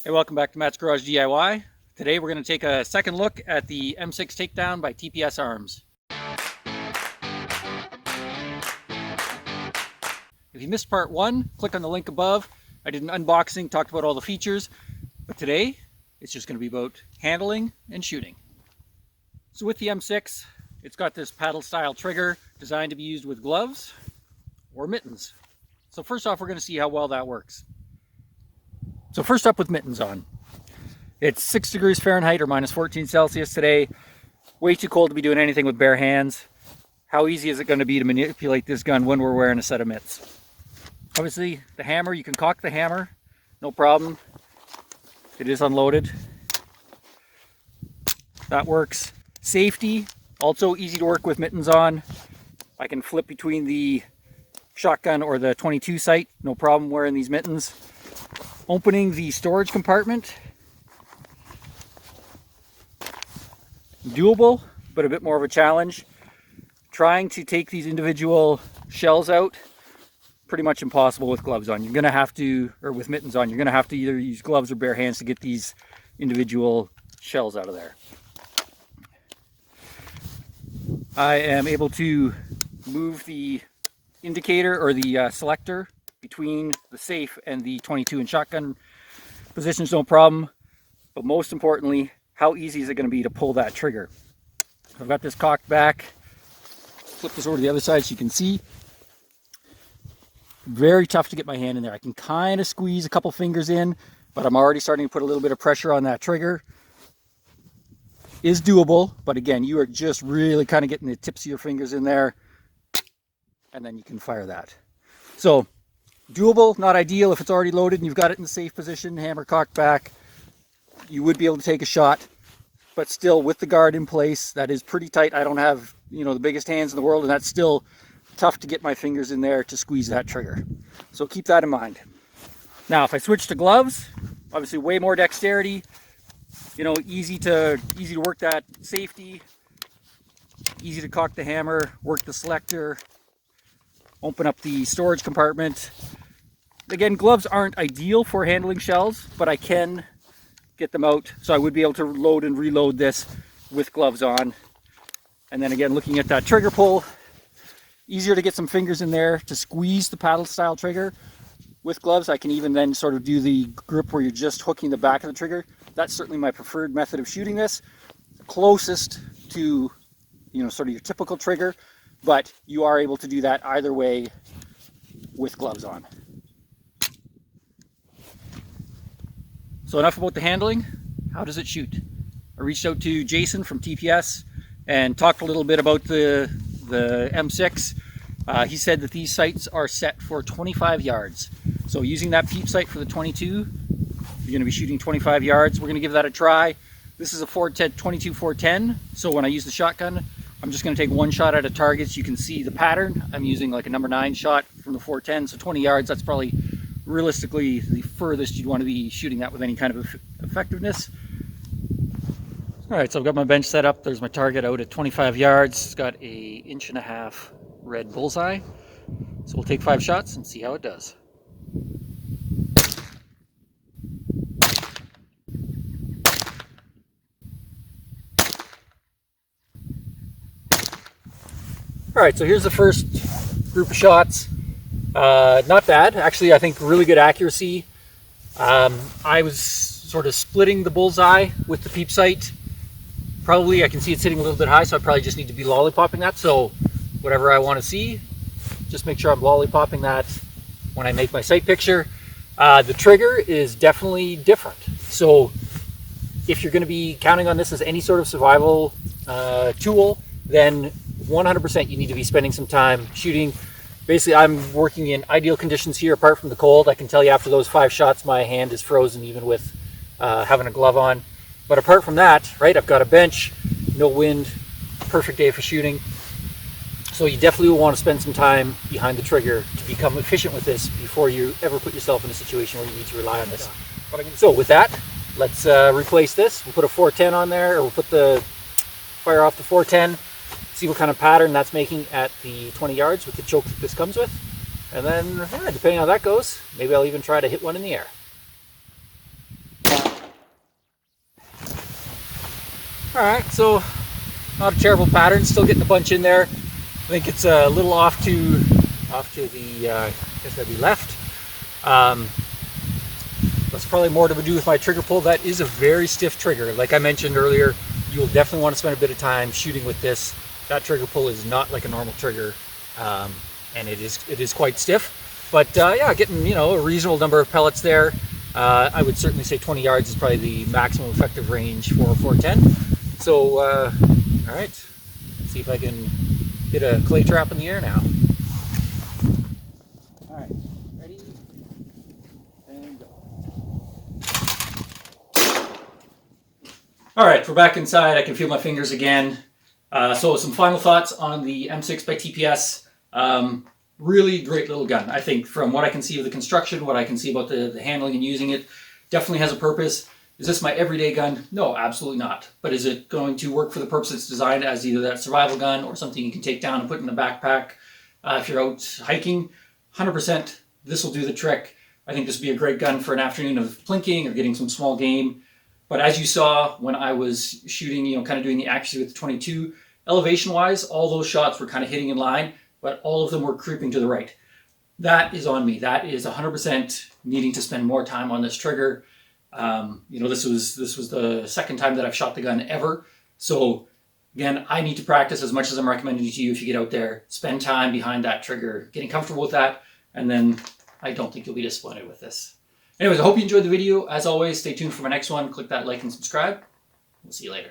Hey, welcome back to Matt's Garage DIY. Today we're going to take a second look at the M6 Takedown by TPS Arms. If you missed part one, click on the link above. I did an unboxing, talked about all the features, but today it's just going to be about handling and shooting. So with the M6, it's got this paddle style trigger designed to be used with gloves or mittens. So first off, we're going to see how well that works. So first up with mittens on. It's 6 degrees Fahrenheit or minus 14 Celsius today. Way too cold to be doing anything with bare hands. How easy is it going to be to manipulate this gun when we're wearing a set of mitts? Obviously, the hammer, you can cock the hammer, no problem. It is unloaded. That works. Safety, also easy to work with mittens on. I can flip between the shotgun or the 22 sight, no problem wearing these mittens. Opening the storage compartment, doable, but a bit more of a challenge. Trying to take these individual shells out, pretty much impossible with gloves on. You're going to have to, or with mittens on, you're going to have to either use gloves or bare hands to get these individual shells out of there. I am able to move the indicator or the selector between the safe and the 22 and shotgun positions, no problem. But most importantly, how easy is it going to be to pull that trigger? I've got this cocked back. Flip this over to the other side so you can see. Very tough to get my hand in there. I can kind of squeeze a couple fingers in, but I'm already starting to put a little bit of pressure on that trigger. Is doable, but again, you are just really kind of getting the tips of your fingers in there, and then you can fire that. So doable, not ideal if it's already loaded and you've got it in the safe position, hammer cocked back. You would be able to take a shot, but still with the guard in place, that is pretty tight. I don't have, the biggest hands in the world, and that's still tough to get my fingers in there to squeeze that trigger. So keep that in mind. Now, if I switch to gloves, obviously way more dexterity, easy to work that safety, easy to cock the hammer, work the selector, open up the storage compartment. Again, gloves aren't ideal for handling shells, but I can get them out. So I would be able to load and reload this with gloves on. And then again, looking at that trigger pull, easier to get some fingers in there to squeeze the paddle style trigger. With gloves, I can even then sort of do the grip where you're just hooking the back of the trigger. That's certainly my preferred method of shooting this. Closest to, sort of your typical trigger, but you are able to do that either way with gloves on. So enough about the handling. How does it shoot? I reached out to Jason from TPS and talked a little bit about the M6. He said that these sights are set for 25 yards. So using that peep sight for the 22, you're going to be shooting 25 yards. We're going to give that a try. This is a 22 410, so when I use the shotgun, I'm just going to take one shot at a target so you can see the pattern. I'm using like a number 9 shot from the 410, so 20 yards, that's probably realistically the furthest you'd want to be shooting that with any kind of effectiveness. Alright, so I've got my bench set up. There's my target out at 25 yards. It's got a 1.5 inch red bullseye. So we'll take 5 shots and see how it does. Alright, so here's the first group of shots. Not bad. Actually, I think really good accuracy. I was sort of splitting the bullseye with the peep sight. Probably I can see it sitting a little bit high, so I probably just need to be lollipopping that. So whatever I want to see, just make sure I'm lollipopping that when I make my sight picture. The trigger is definitely different. So if you're going to be counting on this as any sort of survival tool, then 100% you need to be spending some time shooting. Basically, I'm working in ideal conditions here apart from the cold. I can tell you after those 5 shots my hand is frozen even with having a glove on. But apart from that, right, I've got a bench, no wind, perfect day for shooting. So you definitely will want to spend some time behind the trigger to become efficient with this before you ever put yourself in a situation where you need to rely on this. So with that, let's replace this. We'll put a 410 on there, or we'll put the fire off the 410. See what kind of pattern that's making at the 20 yards with the choke that this comes with. And then, depending on how that goes, maybe I'll even try to hit one in the air. All right, so not a terrible pattern. Still getting a bunch in there. I think it's a little off to the I guess that'd be left. That's probably more to do with my trigger pull. That is a very stiff trigger. Like I mentioned earlier, you will definitely want to spend a bit of time shooting with this. That trigger pull is not like a normal trigger, and it is quite stiff. But yeah, getting a reasonable number of pellets there. I would certainly say 20 yards is probably the maximum effective range for 410. So all right, let's see if I can hit a clay trap in the air now. All right, ready and go. All right, we're back inside. I can feel my fingers again. So some final thoughts on the M6 by TPS. Really great little gun. I think from what I can see of the construction, what I can see about the handling and using it, definitely has a purpose. Is this my everyday gun? No, absolutely not. But is it going to work for the purpose it's designed as, either that survival gun or something you can take down and put in the backpack if you're out hiking? 100%, this will do the trick. I think this would be a great gun for an afternoon of plinking or getting some small game. But as you saw when I was shooting, kind of doing the accuracy with the 22, elevation-wise, all those shots were kind of hitting in line, but all of them were creeping to the right. That is on me. That is 100% needing to spend more time on this trigger. This was the second time that I've shot the gun ever. So again, I need to practice as much as I'm recommending to you. If you get out there, spend time behind that trigger, getting comfortable with that, and then I don't think you'll be disappointed with this. Anyways, I hope you enjoyed the video. As always, stay tuned for my next one. Click that like and subscribe. We'll see you later.